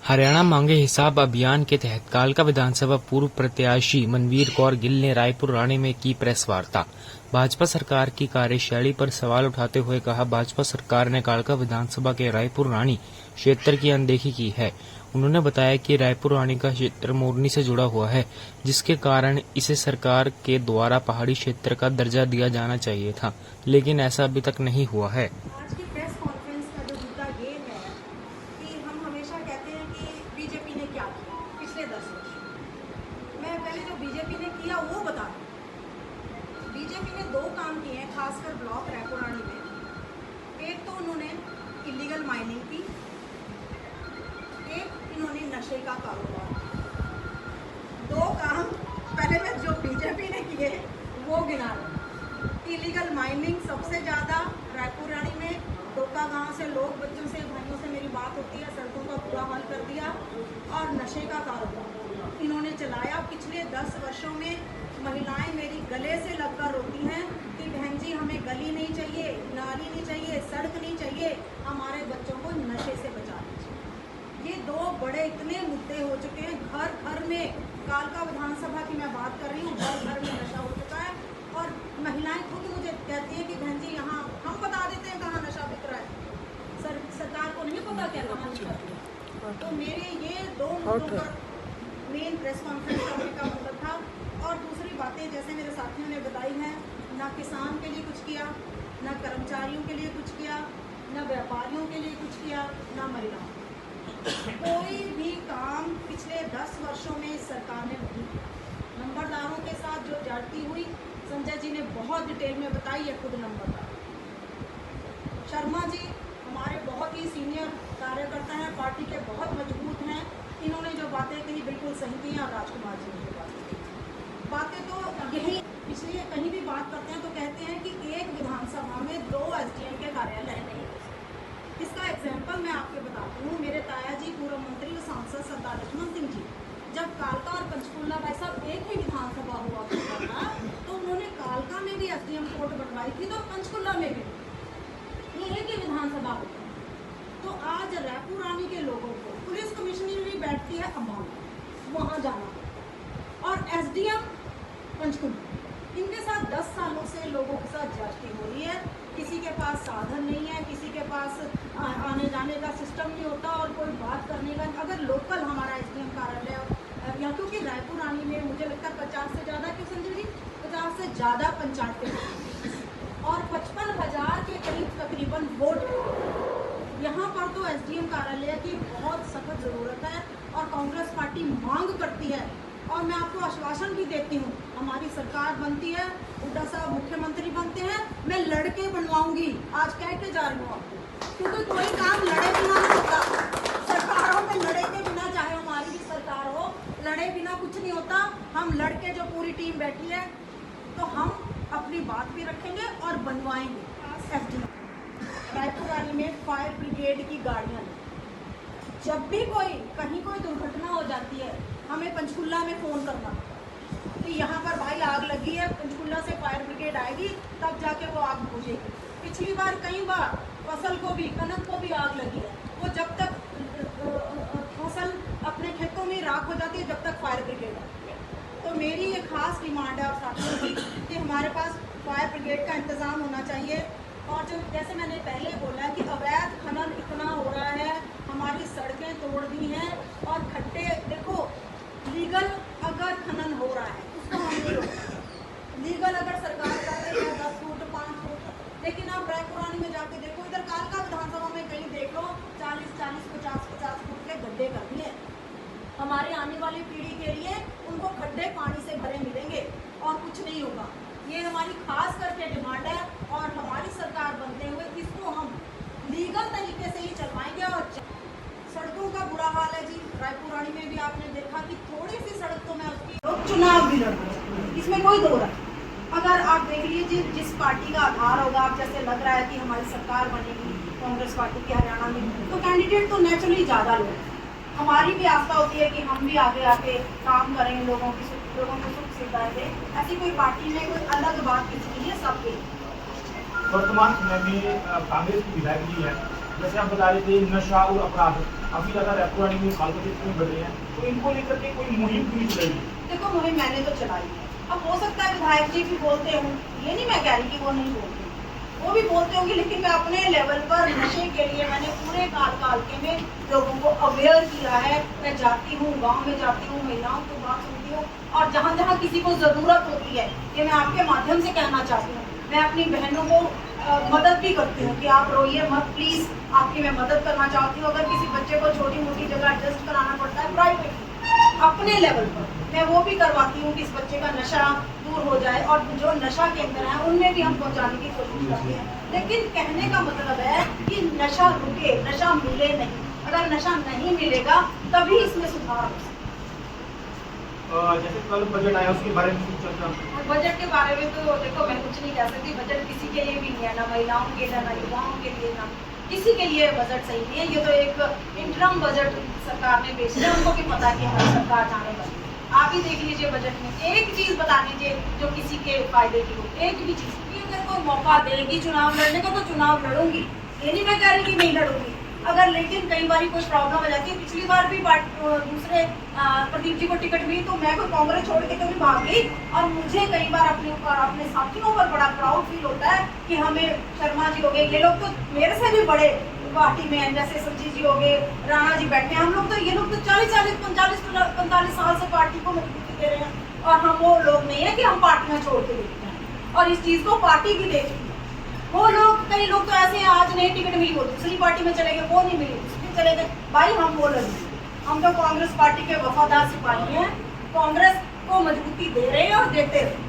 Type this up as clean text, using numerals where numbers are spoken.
हरियाणा मांगे हिसाब अभियान के तहत कालका विधानसभा पूर्व प्रत्याशी मनवीर कौर गिल ने रायपुर रानी में की प्रेस वार्ता। भाजपा सरकार की कार्यशैली पर सवाल उठाते हुए कहा, भाजपा सरकार ने कालका विधानसभा के रायपुर रानी क्षेत्र की अनदेखी की है। उन्होंने बताया कि रायपुर रानी का क्षेत्र मोरनी से जुड़ा हुआ है, जिसके कारण इसे सरकार के द्वारा पहाड़ी क्षेत्र का दर्जा दिया जाना चाहिए था, लेकिन ऐसा अभी तक नहीं हुआ है। आज की प्रेस कॉन्फ्रेंस का जो मुद्दा ये है कि हम हमेशा कहते हैं कि बीजेपी ने क्या किया पिछले 10 वर्ष। मैं पहले जो बीजेपी ने किया वो बता दूं। बीजेपी ने 2 काम किए हैं, खासकर ब्लॉक रायपुर रानी में। एक तो उन्होंने इलीगल माइनिंग की, एक इन्होंने नशे का कारोबार। 2 काम पहले मैं जो बीजेपी ने किए वो गिना रहा हूं। इलीगल माइनिंग सबसे ज़्यादा रायपुर रानी में, डोका गांव से लोग बच्चों से भाइयों से मेरी बात होती है, सड़कों का बुरा हाल कर दिया। और नशे का कारोबार इन्होंने चलाया। पिछले 10 वर्षों में महिलाएं मेरी गले से लगकर रोती हैं कि बहन जी हमें गली नहीं चाहिए, नाली नहीं चाहिए, सड़क नहीं चाहिए, हमारे बच्चों को नशे से बचा लीजिए। ये 2 बड़े इतने मुद्दे हो चुके हैं। घर घर में, कालका विधानसभा की मैं बात कर रही हूँ, घर घर में नशा हो चुका है। और महिलाएं खुद मुझे कहती हैं कि बहन जी यहाँ हम बता देते हैं कहाँ नशा बिक रहा है, सरकार को नहीं पता क्या कहाँ नशा बिक रहा है। तो मेरे ये 2 मुद्दों पर मेन प्रेस कॉन्फ्रेंस करने का मतलब था। और दूसरी बातें जैसे मेरे साथियों ने बताई हैं, ना किसान के लिए कुछ किया, ना कर्मचारियों के लिए कुछ किया, ना व्यापारियों के लिए कुछ किया, ना महिलाओं। कोई भी काम पिछले 10 वर्षों में सरकार ने नहीं किया। नंबरदारों के साथ जो जाती हुई, संजय जी ने बहुत डिटेल में बताई है, खुद नंबरदार शर्मा जी हमारे बहुत ही सीनियर कार्यकर्ता हैं, पार्टी के बहुत मजबूत हैं। इन्होंने जो बातें कही बिल्कुल सही की। और राजकुमार जी ने जो बातें तो यही, इसलिए कहीं भी बात करते हैं तो कहते हैं कि एक विधानसभा में 2 SDM के कार्यालय नहीं। इसका एग्जाम्पल मैं आपको बताती हूँ। मेरे ताया जी पूर्व मंत्री और सांसद सरदार लक्ष्मण सिंह जी, जब कालका और पंचकुला भाई साहब एक ही विधानसभा हुआ करता था, तो उन्होंने कालका में भी SDM कोर्ट बनवाई थी, तो पंचकुला में भी ये एक ही विधानसभा होती है। तो आज रायपुर रानी के लोगों को पुलिस कमिश्नर भी बैठती है अम्बाला, वहाँ जाना, और SDM पंचकुला, इनके साथ 10 सालों से लोगों के साथ ज्यादती हो रही है। किसी के पास साधन नहीं है, किसी के पास आने जाने का सिस्टम नहीं होता, और कोई बात करने का, अगर लोकल हमारा SDM कार्यालय या, क्योंकि रायपुर रानी में मुझे लगता है 50 से ज़्यादा, क्यों संजय जी 50 से ज़्यादा पंचायतें और 55,000 के करीब तकरीबन वोट है। यहाँ पर तो SDM कार्यालय की बहुत सख्त ज़रूरत है, और कांग्रेस पार्टी मांग करती है। और मैं आपको आश्वासन भी देती हूँ, हमारी सरकार बनती है, हुड्डा साहब मुख्यमंत्री बनते हैं, मैं लड़के बनवाऊंगी। आज कह के जा रही हूँ आपको, क्योंकि कोई काम लड़े बिना नहीं होता। सरकारों में लड़े के बिना, चाहे हमारी भी सरकार हो, लड़े बिना कुछ नहीं होता। हम लड़के जो पूरी टीम बैठी है, तो हम अपनी बात भी रखेंगे और बनवाएंगे। रायपुर रानी में फायर ब्रिगेड की गाड़ियाँ, जब भी कहीं कोई दुर्घटना हो जाती है, हमें पंचकुला में फ़ोन करना कि यहाँ पर भाई आग लगी है, पंचकुला से फायर ब्रिगेड आएगी, तब जाके वो आग बुझेगी। पिछली बार कई बार फसल को भी, कनक को भी आग लगी है, वो जब तक फसल अपने खेतों में राख हो जाती है, जब तक फायर ब्रिगेड आती है। तो मेरी ये खास डिमांड है और साथियों की कि हमारे पास फायर ब्रिगेड का इंतज़ाम होना चाहिए। और जो जैसे मैंने पहले बोला कि अवैध खनन इतना हो रहा है, हमारी सड़कें तोड़ दी हैं, और खड्डे देखो, लीगल अगर खनन हो रहा है उसको हम नहीं रोकते, लीगल अगर सरकार कर रही है 10 फुट 5 फुट, लेकिन आप रायपुर रानी में जाके देखो, इधर कालका विधानसभा में कहीं देख लो 40-40 50-50 फुट के गड्ढे कर दिए। हमारे आने वाली पीढ़ी के लिए उनको खड्डे पानी से भरे मिलेंगे और कुछ नहीं होगा। ये हमारी खास करके डिमांड है, और हमारी सरकार बनते हुए इसको हम लीगल तरीके से ही चलवाएंगे। और सड़कों का बुरा हाल है जी, रायपुर रानी में भी आपने देखा कि थोड़ी सी सड़क तो मैं उसकी, लोग चुनाव भी लड़ रहे हैं, इसमें कोई दो राय। अगर आप देख लीजिए जिस पार्टी का आधार होगा, आप जैसे लग रहा है कि हमारी सरकार बनेगी कांग्रेस पार्टी की हरियाणा में, तो कैंडिडेट तो नेचुरली ज़्यादा लोग, हमारी भी आस्था होती है कि हम भी आगे आके काम करें, लोगों को सुख सुविधाएं दें। ऐसी कोई पार्टी में कोई अलग बात किसी के लिए, सबके। वर्तमान समय में कांग्रेस की विधायक जी है, जैसे आप बता रहे थे नशा और अपराध, काफी ज्यादा रेपो रेट में काल में बढ़ रहे हैं, तो इनको लेकर के कोई मुहिम क्यों नहीं चलेगी? देखो मुहिम मैंने तो चलाई है। अब हो सकता है विधायक जी भी बोलते हों, ये नहीं मैं कह रही कि वो नहीं बोलते, वो भी बोलते होंगे, लेकिन मैं अपने लेवल पर नशे के लिए मैंने पूरे कालके में लोगों को अवेयर किया है। मैं जाती हूँ, गांव में जाती हूँ, महिलाओं की बात सुनती हूँ, और जहाँ जहाँ किसी को ज़रूरत होती है, ये मैं आपके माध्यम से कहना चाहती हूँ, मैं अपनी बहनों को मदद भी करती हूँ कि आप रोइए मत, प्लीज़ आपकी मैं मदद करना चाहती हूँ। अगर किसी बच्चे को छोटी मोटी जगह एडजस्ट कराना पड़ता है प्राइवेट अपने लेवल पर, मैं वो भी करवाती हूँ कि इस बच्चे का नशा दूर हो जाए, और जो नशा केंद्र है उनमें भी हम पहुँचाने की कोशिश करते हैं। लेकिन कहने का मतलब है कि नशा रुके, नशा मिले नहीं। अगर नशा नहीं मिलेगा तभी इसमें सुधार हो सकता है। जैसे कल बजट आया उसके बारे में कुछ चर्चा? और बजट के बारे में तो देखो मैं कुछ नहीं कह सकती, बजट किसी के लिए भी नहीं है, ना महिलाओं के लिए, ना युवाओं के लिए, ना किसी के लिए बजट सही नहीं है। ये तो एक इंटरम बजट सरकार ने पेश किया, उनको भी पता है कि हमारी सरकार जाने वाली है। आप ही देख लीजिए बजट में एक चीज बता दीजिए जो किसी के फायदे की हो, एक भी चीज। कि अगर कोई मौका देगी चुनाव लड़ने का तो चुनाव लड़ूंगी, ये नहीं मैं कह रही कि नहीं लड़ूंगी। अगर लेकिन कई बार कुछ प्रॉब्लम हो जाती है, पिछली बार भी दूसरे प्रदीप जी को टिकट मिली तो मैं कोई कांग्रेस छोड़ के कभी भाग गई, और मुझे कई बार अपने ऊपर अपने साथियों पर बड़ा प्राउड फील होता है कि हमें शर्मा जी हो गए, ये लोग तो मेरे से भी बड़े पार्टी में हैं, जैसे संजीव जी हो गए, राणा जी बैठे हैं, हम लोग तो ये लोग तो 45 साल से पार्टी को मजबूती दे रहे हैं, और हम वो लोग नहीं है कि हम पार्टियां छोड़ के देखते हैं, और इस चीज को पार्टी भी देखती है। वो लोग, कई लोग तो ऐसे हैं आज नहीं टिकट मिली वो दूसरी पार्टी में चले गए, वो नहीं मिली दूसरी चले गए। भाई हम वो लड़े, हम तो कांग्रेस पार्टी के वफादार सिपाही हैं, कांग्रेस को मजबूती दे रहे हैं और देते रहे।